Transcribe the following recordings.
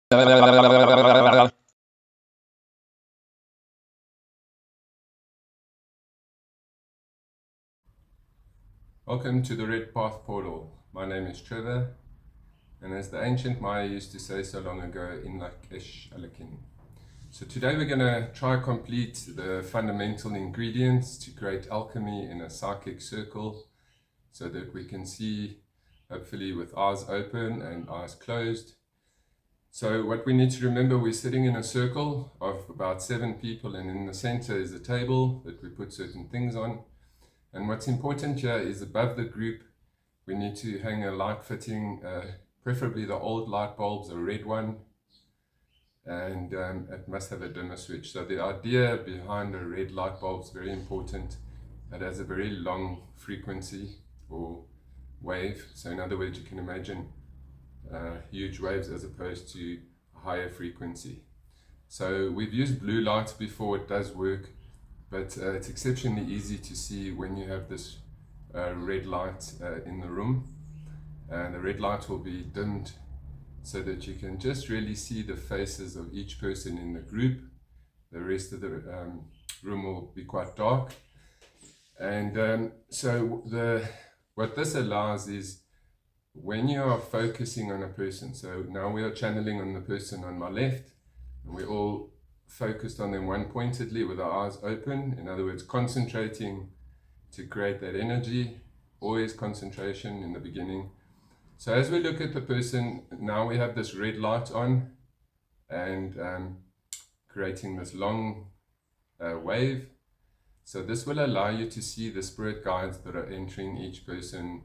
Welcome to the Red Path Portal. My name is Trevor, and as the ancient Maya used to say so long ago, in Lakesh Alchemy. So today we're going to try complete the fundamental ingredients to create alchemy in a psychic circle, so that we can see, hopefully with eyes open and eyes closed. So what we need to remember, we're sitting in a circle of about 7 people, and in the center is a table that we put certain things on. And what's important here is above the group, we need to hang a light fitting, preferably the old light bulbs, a red one, and it must have a dimmer switch. So the idea behind a red light bulb is very important. It has a very long frequency or wave. So in other words, you can imagine huge waves as opposed to a higher frequency. So we've used blue lights before, it does work. But it's exceptionally easy to see when you have this red light in the room. And the red light will be dimmed so that you can just really see the faces of each person in the group. The rest of the room will be quite dark. And what this allows is when you are focusing on a person, so now we are channeling on the person on my left, and we're all focused on them one pointedly with our eyes open, in other words concentrating to create that energy, always concentration in the beginning. So as we look at the person, now we have this red light on and creating this long wave. So this will allow you to see the spirit guides that are entering each person.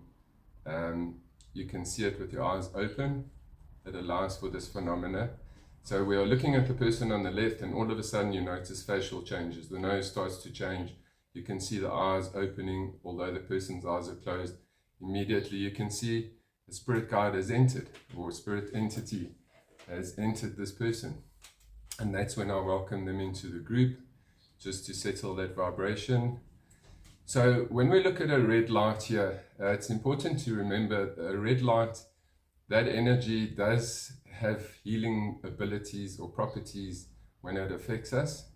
You can see it with your eyes open. It allows for this phenomena. So we are looking at the person on the left, and all of a sudden you notice facial changes. The nose starts to change. You can see the eyes opening, although the person's eyes are closed. Immediately you can see the spirit guide has entered, or spirit entity has entered this person. And that's when I welcome them into the group, just to settle that vibration. So when we look at a red light here, it's important to remember a red light, that energy does have healing abilities or properties when it affects us.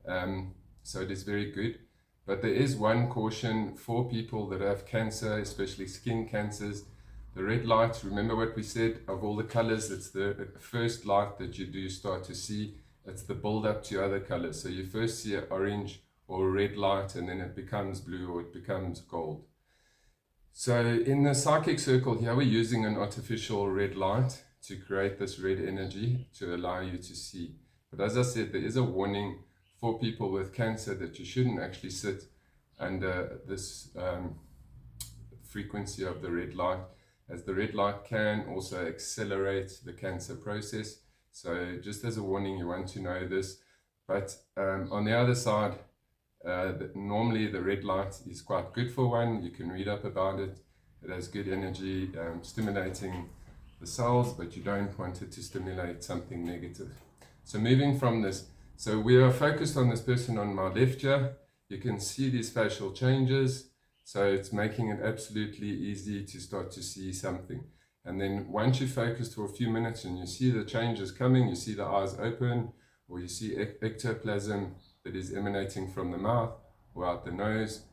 So it is very good. But there is one caution for people that have cancer, especially skin cancers. The red light, remember what we said, of all the colors, it's the first light that you do start to see. It's the build up to other colors. So you first see an orange or red light, and then it becomes blue or it becomes gold. So in the psychic circle here, we're using an artificial red light to create this red energy to allow you to see. But as I said, there is a warning for people with cancer that you shouldn't actually sit under this frequency of the red light, as the red light can also accelerate the cancer process. So just as a warning, you want to know this. But on the other side, normally the red light is quite good for one. You can read up about it. It has good energy, stimulating the cells, but you don't want it to stimulate something negative. So moving from this, so we are focused on this person on my left here. You can see these facial changes. So it's making it absolutely easy to start to see something. And then once you focus for a few minutes and you see the changes coming, you see the eyes open, or you see ectoplasm that is emanating from the mouth or out the nose.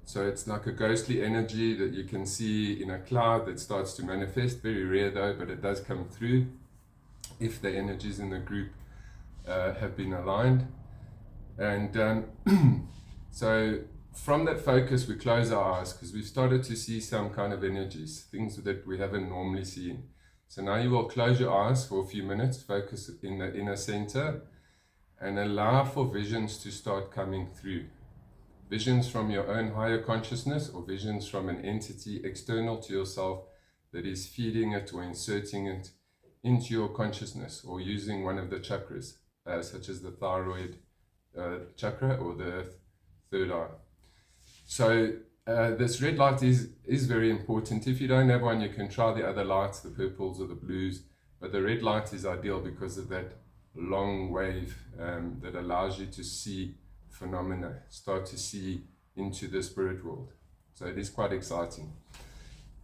So it's like a ghostly energy that you can see in a cloud that starts to manifest. Very rare though, but it does come through if the energies in the group have been aligned. And so from that focus, we close our eyes because we've started to see some kind of energies, things that we haven't normally seen. So now you will close your eyes for a few minutes, focus in the inner center, and allow for visions to start coming through. Visions from your own higher consciousness, or visions from an entity external to yourself that is feeding it or inserting it into your consciousness, or using one of the chakras, such as the thyroid chakra or the third eye. So this red light is very important. If you don't have one, you can try the other lights, the purples or the blues, but the red light is ideal because of that long wave that allows you to see phenomena, start to see into the spirit world. So it is quite exciting.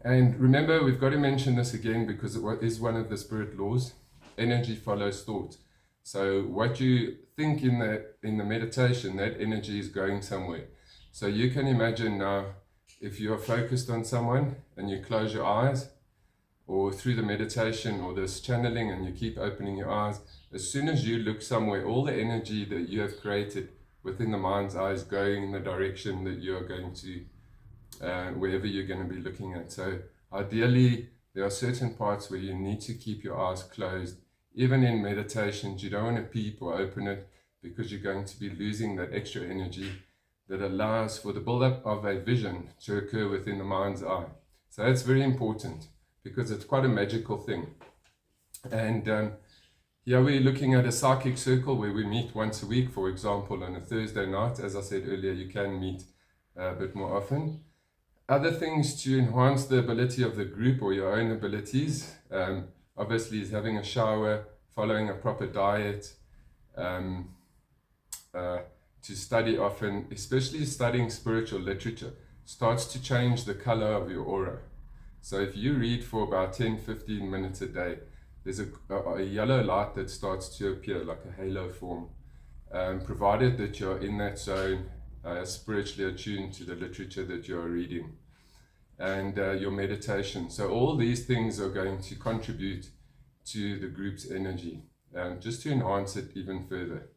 And remember, we've got to mention this again because it is one of the spirit laws. energy follows thought. So what you think in the meditation, that energy is going somewhere. So you can imagine now, if you are focused on someone and you close your eyes, or through the meditation or this channeling, and you keep opening your eyes, as soon as you look somewhere, all the energy that you have created within the mind's eye is going in the direction that you are going to, wherever you're going to be looking at. So ideally, there are certain parts where you need to keep your eyes closed. Even in meditations, you don't want to peep or open it, because you're going to be losing that extra energy that allows for the build-up of a vision to occur within the mind's eye. So that's very important, because it's quite a magical thing. And here we're looking at a psychic circle where we meet once a week, for example, on a Thursday night. As I said earlier, you can meet a bit more often. Other things to enhance the ability of the group or your own abilities, obviously, is having a shower, following a proper diet, to study often, especially studying spiritual literature, starts to change the color of your aura. So if you read for about 10-15 minutes a day, there's a yellow light that starts to appear like a halo form, provided that you're in that zone, spiritually attuned to the literature that you're reading, and your meditation. So all these things are going to contribute to the group's energy, just to enhance it even further.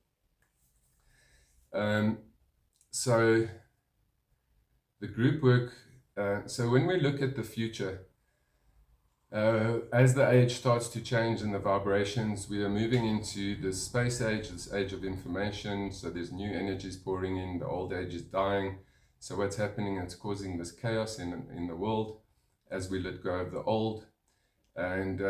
So the group work, so when we look at the future, as the age starts to change and the vibrations, we are moving into the space age, this age of information. So there's new energies pouring in, the old age is dying. So what's happening, it's causing this chaos in the world as we let go of the old. And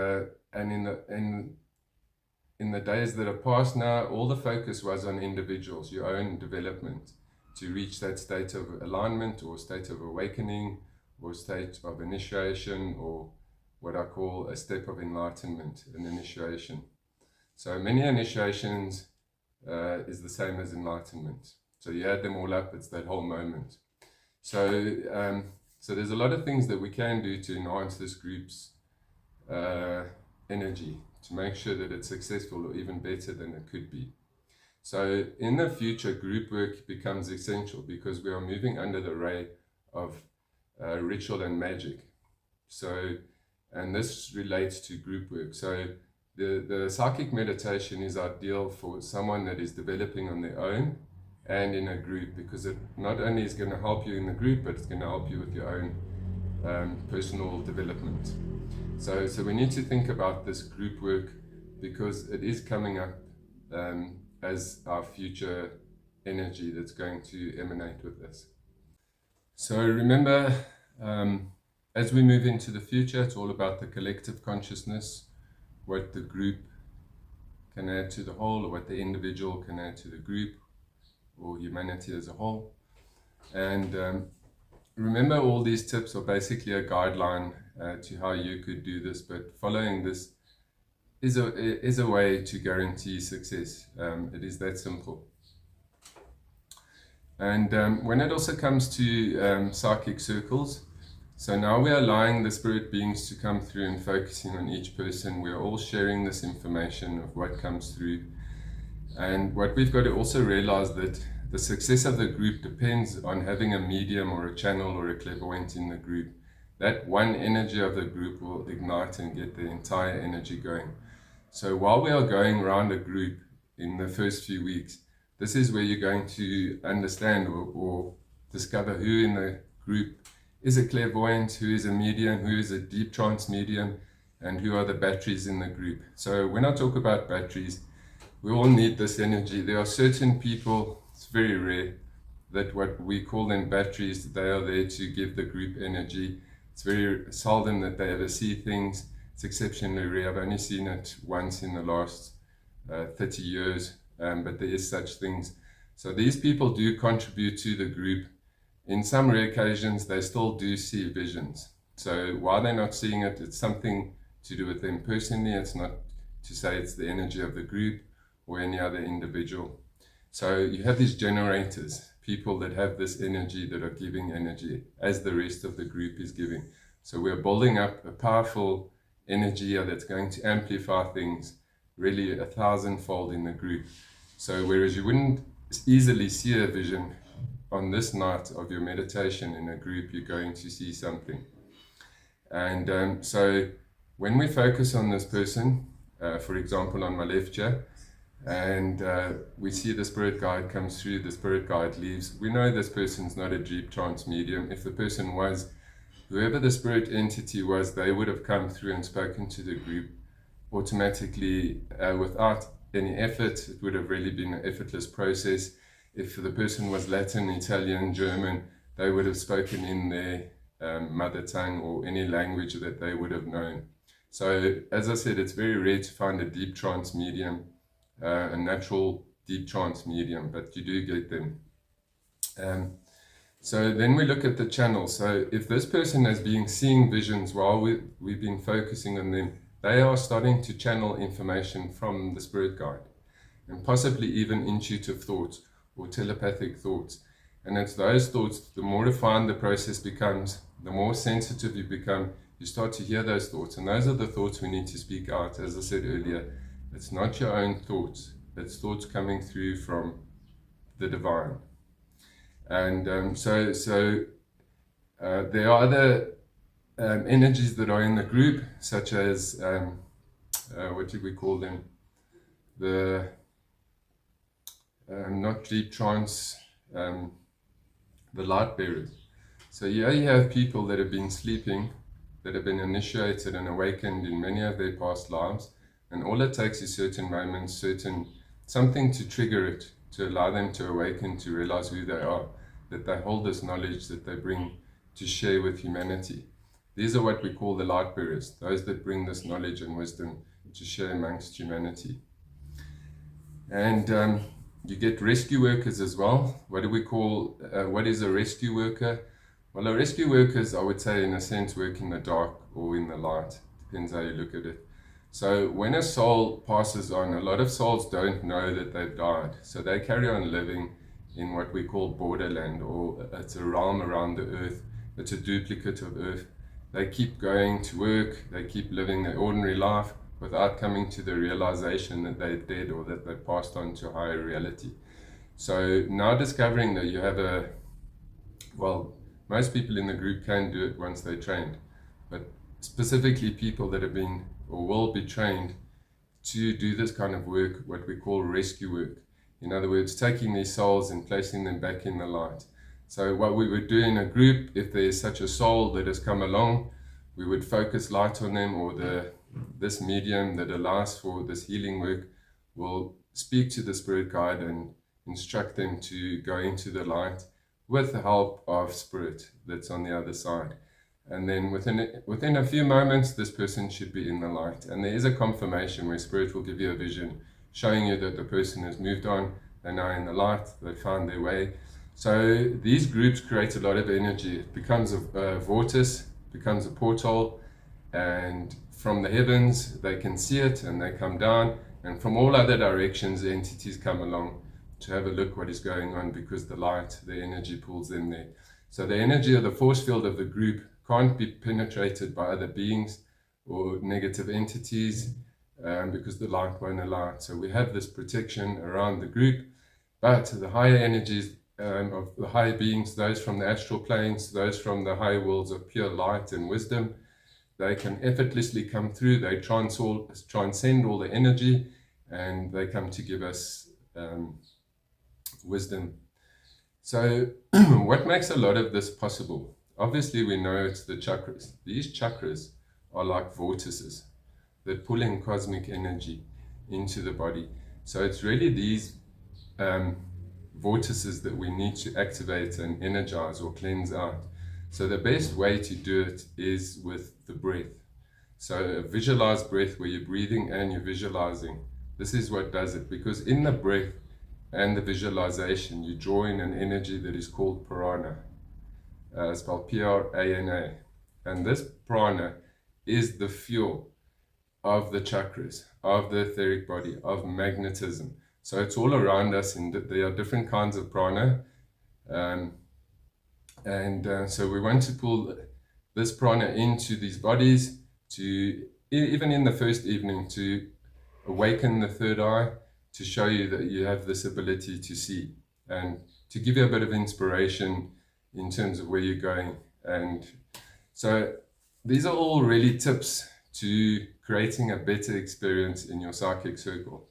in the days that are past now, all the focus was on individuals, your own development, to reach that state of alignment or state of awakening or state of initiation, or what I call a step of enlightenment, an initiation. So many initiations is the same as enlightenment. So you add them all up, it's that whole moment. So so there's a lot of things that we can do to enhance this group's energy, to make sure that it's successful or even better than it could be. So in the future, group work becomes essential, because we are moving under the ray of ritual and magic. So, and this relates to group work. So the psychic meditation is ideal for someone that is developing on their own and in a group, because it not only is going to help you in the group, but it's going to help you with your own personal development. So we need to think about this group work, because it is coming up as our future energy that's going to emanate with this. So remember, as we move into the future, it's all about the collective consciousness, what the group can add to the whole, or what the individual can add to the group, or humanity as a whole. And remember, all these tips are basically a guideline to how you could do this, but following this is a way to guarantee success. It is that simple. And when it also comes to psychic circles, so now we are allowing the spirit beings to come through and focusing on each person. We're all sharing this information of what comes through. And what we've got to also realize, that the success of the group depends on having a medium or a channel or a clairvoyant in the group. That one energy of the group will ignite and get the entire energy going. So while we are going around a group in the first few weeks, this is where you're going to understand or discover who in the group is a clairvoyant, who is a medium, who is a deep trance medium, and who are the batteries in the group. So when I talk about batteries, we all need this energy. There are certain people, it's very rare, that what we call them batteries, they are there to give the group energy. It's very seldom that they ever see things. It's exceptionally rare. I've only seen it once in the last 30 years, but there is such things. So these people do contribute to the group. In some rare occasions, they still do see visions. So while they're not seeing it, it's something to do with them personally. It's not to say it's the energy of the group or any other individual. So you have these generators, people that have this energy, that are giving energy as the rest of the group is giving. So we're building up a powerful energy that's going to amplify things really 1,000-fold in the group. So whereas you wouldn't easily see a vision, on this night of your meditation in a group, you're going to see something. And so when we focus on this person, for example, on my left here, and we see the spirit guide comes through, the spirit guide leaves, we know this person's not a deep trance medium. If the person was, whoever the spirit entity was, they would have come through and spoken to the group automatically without any effort. It would have really been an effortless process. If the person was Latin, Italian, German, they would have spoken in their mother tongue or any language that they would have known. So, as I said, it's very rare to find a deep trance medium, a natural deep trance medium, but you do get them. So then we look at the channel. So if this person has been seeing visions while we've been focusing on them, they are starting to channel information from the spirit guide, and possibly even intuitive thoughts or telepathic thoughts. And it's those thoughts, the more refined the process becomes, the more sensitive you become, you start to hear those thoughts. And those are the thoughts we need to speak out. As I said earlier, it's not your own thoughts, it's thoughts coming through from the divine. And so there are other energies that are in the group, such as, what do we call them? The not deep trance, the light bearers. So here you have people that have been sleeping, that have been initiated and awakened in many of their past lives, and all it takes is certain moments, something to trigger it, to allow them to awaken, to realize who they are, that they hold this knowledge that they bring to share with humanity. These are what we call the light bearers, those that bring this knowledge and wisdom to share amongst humanity. And you get rescue workers as well. What do we call, what is a rescue worker? Well, a rescue workers, I would say, in a sense, work in the dark or in the light. Depends how you look at it. So when a soul passes on, a lot of souls don't know that they've died. So they carry on living in what we call borderland, or it's a realm around the earth. It's a duplicate of earth. They keep going to work, they keep living their ordinary life without coming to the realization that they're dead or that they passed on to higher reality. So now discovering that you have most people in the group can do it once they're trained, but specifically people that have been or will be trained to do this kind of work, what we call rescue work. In other words, taking these souls and placing them back in the light. So what we would do in a group, if there's such a soul that has come along, we would focus light on them, or this medium that allows for this healing work will speak to the spirit guide and instruct them to go into the light with the help of spirit that's on the other side. And then within a few moments, this person should be in the light. And there is a confirmation where spirit will give you a vision showing you that the person has moved on, they're now in the light, they found their way. So these groups create a lot of energy. It becomes a vortex, becomes a portal, and from the heavens they can see it and they come down, and from all other directions the entities come along to have a look what is going on, because the light, the energy pulls them there. So the energy of the force field of the group can't be penetrated by other beings or negative entities, because the light won't allow it. So we have this protection around the group, but the higher energies of the higher beings, those from the astral planes, those from the higher worlds of pure light and wisdom, they can effortlessly come through. They transcend all the energy, and they come to give us wisdom. So what makes a lot of this possible? Obviously we know it's the chakras. These chakras are like vortices. They're pulling cosmic energy into the body. So it's really these vortices that we need to activate and energize or cleanse out. So the best way to do it is with the breath. So a visualized breath where you're breathing and you're visualizing. This is what does it, because in the breath and the visualization you draw in an energy that is called prana. It's spelled Prana. And this prana is the fuel of the chakras, of the etheric body, of magnetism. So it's all around us, and there are different kinds of prana. So we want to pull this prana into these bodies, to even in the first evening, to awaken the third eye, to show you that you have this ability to see, and to give you a bit of inspiration in terms of where you're going. And so these are all really tips to creating a better experience in your psychic circle.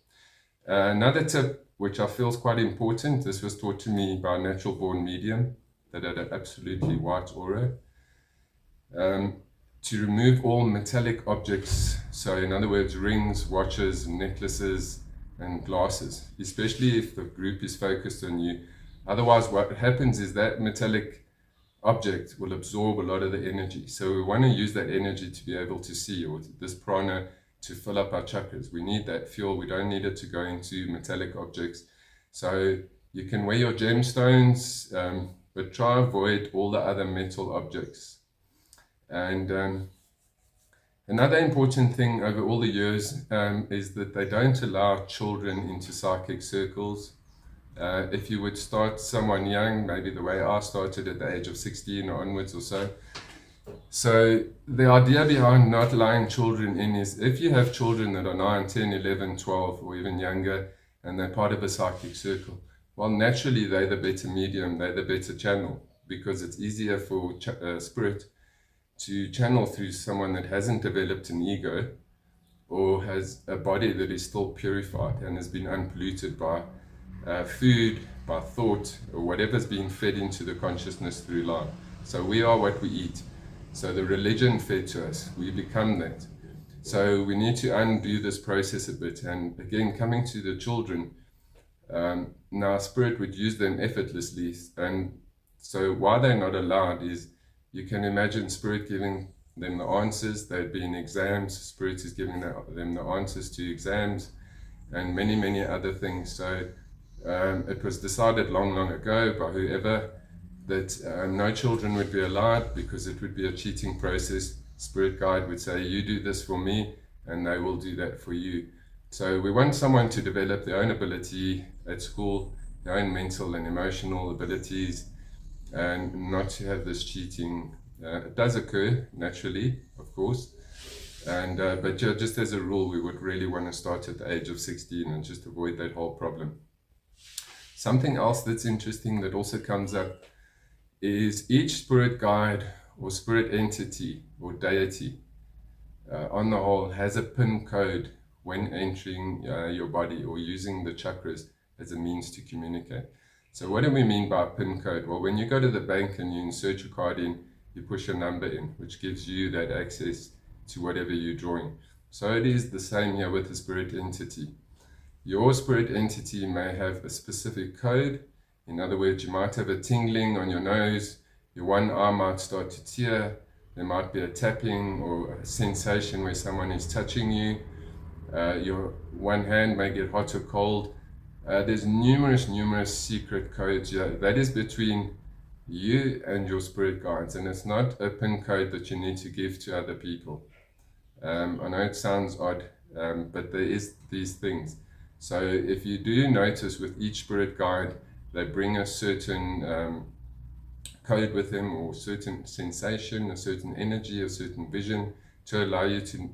Another tip, which I feel is quite important, this was taught to me by a natural born medium that had an absolutely white aura, to remove all metallic objects. So in other words, rings, watches, necklaces, and glasses, especially if the group is focused on you. Otherwise, what happens is that metallic object will absorb a lot of the energy. So we want to use that energy to be able to see, or this prana, to fill up our chakras. We need that fuel. We don't need it to go into metallic objects. So you can wear your gemstones, but try avoid all the other metal objects. And another important thing over all the years is that they don't allow children into psychic circles. If you would start someone young, maybe the way I started at the age of 16 or onwards or so. So the idea behind not allowing children in is if you have children that are 9, 10, 11, 12 or even younger, and they're part of a psychic circle, well, naturally they're the better medium, they're the better channel, because it's easier for spirit to channel through someone that hasn't developed an ego or has a body that is still purified and has been unpolluted by food, by thought, or whatever's being fed into the consciousness through life. So we are what we eat. So the religion fed to us, we become that. So we need to undo this process a bit. And again, coming to the children, now spirit would use them effortlessly. And so why they're not allowed is, you can imagine spirit giving them the answers. They'd be in exams, spirit is giving them the answers to exams, and many, many other things. So it was decided long ago by whoever that no children would be allowed, because it would be a cheating process. Spirit guide would say, you do this for me, and they will do that for you. So we want someone to develop their own ability at school, their own mental and emotional abilities, and not to have this cheating. It does occur naturally, of course, and but just as a rule, we would really want to start at the age of 16 and just avoid that whole problem. Something else that's interesting that also comes up is each spirit guide or spirit entity or deity on the whole has a PIN code when entering your body or using the chakras as a means to communicate. So what do we mean by PIN code? Well, when you go to the bank and you insert your card in, you push a number in, which gives you that access to whatever you're drawing. So it is the same here with the spirit entity. Your spirit entity may have a specific code. In other words, you might have a tingling on your nose, your one eye might start to tear, there might be a tapping or a sensation where someone is touching you, your one hand may get hot or cold. There's numerous secret codes here. That is between you and your spirit guides, and it's not a PIN code that you need to give to other people. I know it sounds odd, but there is these things. So if you do notice with each spirit guide, they bring a certain code with them, or certain sensation, a certain energy, a certain vision, to allow you to,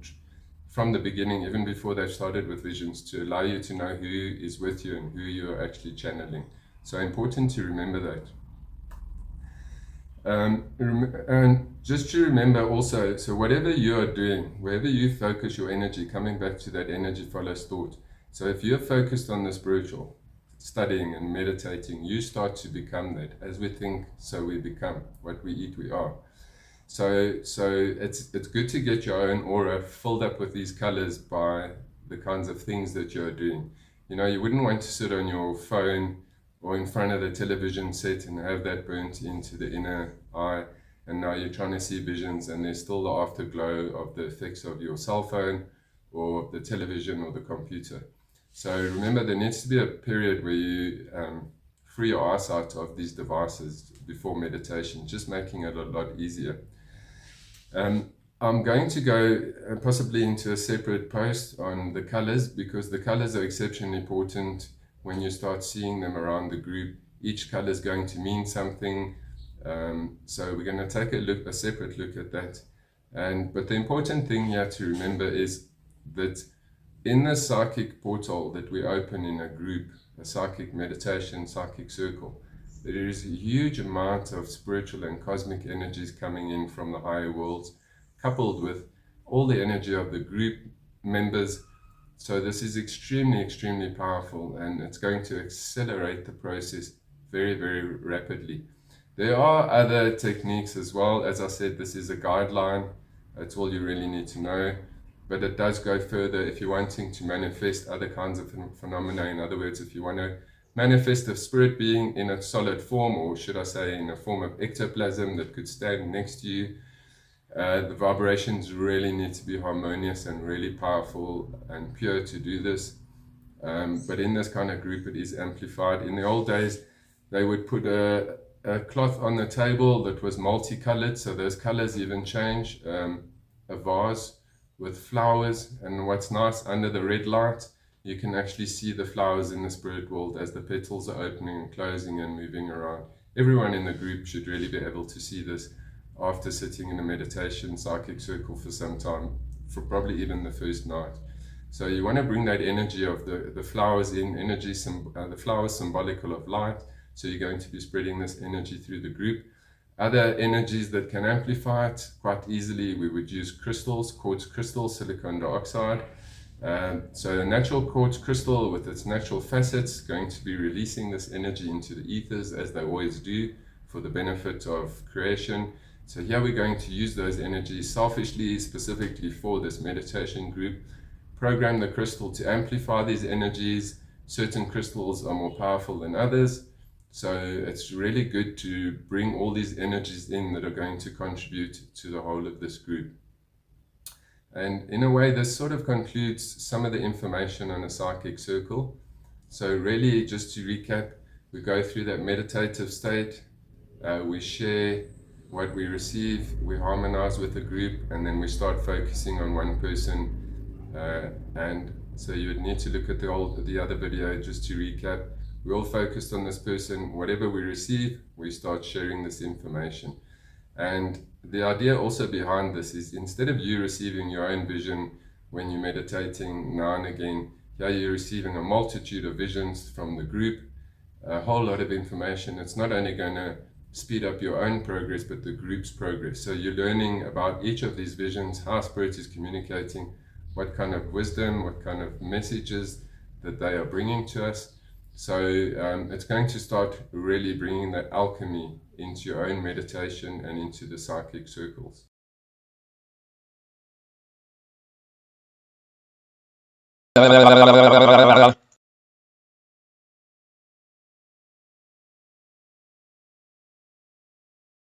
from the beginning, even before they've started with visions, to allow you to know who is with you and who you are actually channeling. So important to remember that. And just to remember also, so whatever you are doing, wherever you focus your energy, coming back to that energy follows thought. So if you're focused on the spiritual, studying and meditating, you start to become that. As we think, so we become. What we eat, we are. So it's good to get your own aura filled up with these colors by the kinds of things that you're doing. You know, you wouldn't want to sit on your phone or in front of the television set and have that burnt into the inner eye, and now you're trying to see visions and there's still the afterglow of the effects of your cell phone or the television or the computer. So remember, there needs to be a period where you free your eyesight of these devices before meditation, just making it a lot easier. I'm going to go possibly into a separate post on the colors, because the colors are exceptionally important when you start seeing them around the group. Each color is going to mean something. So we're going to take a separate look at that. But the important thing here to remember is that in the psychic portal that we open in a group, a psychic meditation, psychic circle, there is a huge amount of spiritual and cosmic energies coming in from the higher worlds, coupled with all the energy of the group members. So this is extremely powerful, and it's going to accelerate the process very, very rapidly. There are other techniques as well. As I said, this is a guideline. That's all you really need to know. But it does go further if you're wanting to manifest other kinds of phenomena. In other words, if you want to manifest a spirit being in a solid form, or should I say in a form of ectoplasm that could stand next to you, the vibrations really need to be harmonious and really powerful and pure to do this. But in this kind of group, it is amplified. In the old days, they would put a cloth on the table that was multicolored, so those colors even change. A vase with flowers, and what's nice, under the red light, you can actually see the flowers in the spirit world as the petals are opening and closing and moving around. Everyone in the group should really be able to see this after sitting in a meditation psychic circle for some time, for probably even the first night. So you want to bring that energy of the flowers in, the flowers symbolical of light, so you're going to be spreading this energy through the group. Other energies that can amplify it quite easily, we would use crystals, quartz crystals, silicon dioxide. So a natural quartz crystal with its natural facets going to be releasing this energy into the ethers, as they always do, for the benefit of creation. So here we're going to use those energies selfishly, specifically for this meditation group. Program the crystal to amplify these energies. Certain crystals are more powerful than others. So it's really good to bring all these energies in that are going to contribute to the whole of this group. And in a way, this sort of concludes some of the information on a psychic circle. So really, just to recap, we go through that meditative state, we share what we receive, we harmonize with the group, and then we start focusing on one person. And so you would need to look at the other video just to recap. We're all focused on this person. Whatever we receive, we start sharing this information. And the idea also behind this is, instead of you receiving your own vision when you're meditating now and again, here you're receiving a multitude of visions from the group, a whole lot of information. It's not only going to speed up your own progress, but the group's progress. So you're learning about each of these visions, how Spirit is communicating, what kind of wisdom, what kind of messages that they are bringing to us. So it's going to start really bringing that alchemy into your own meditation and into the psychic circles.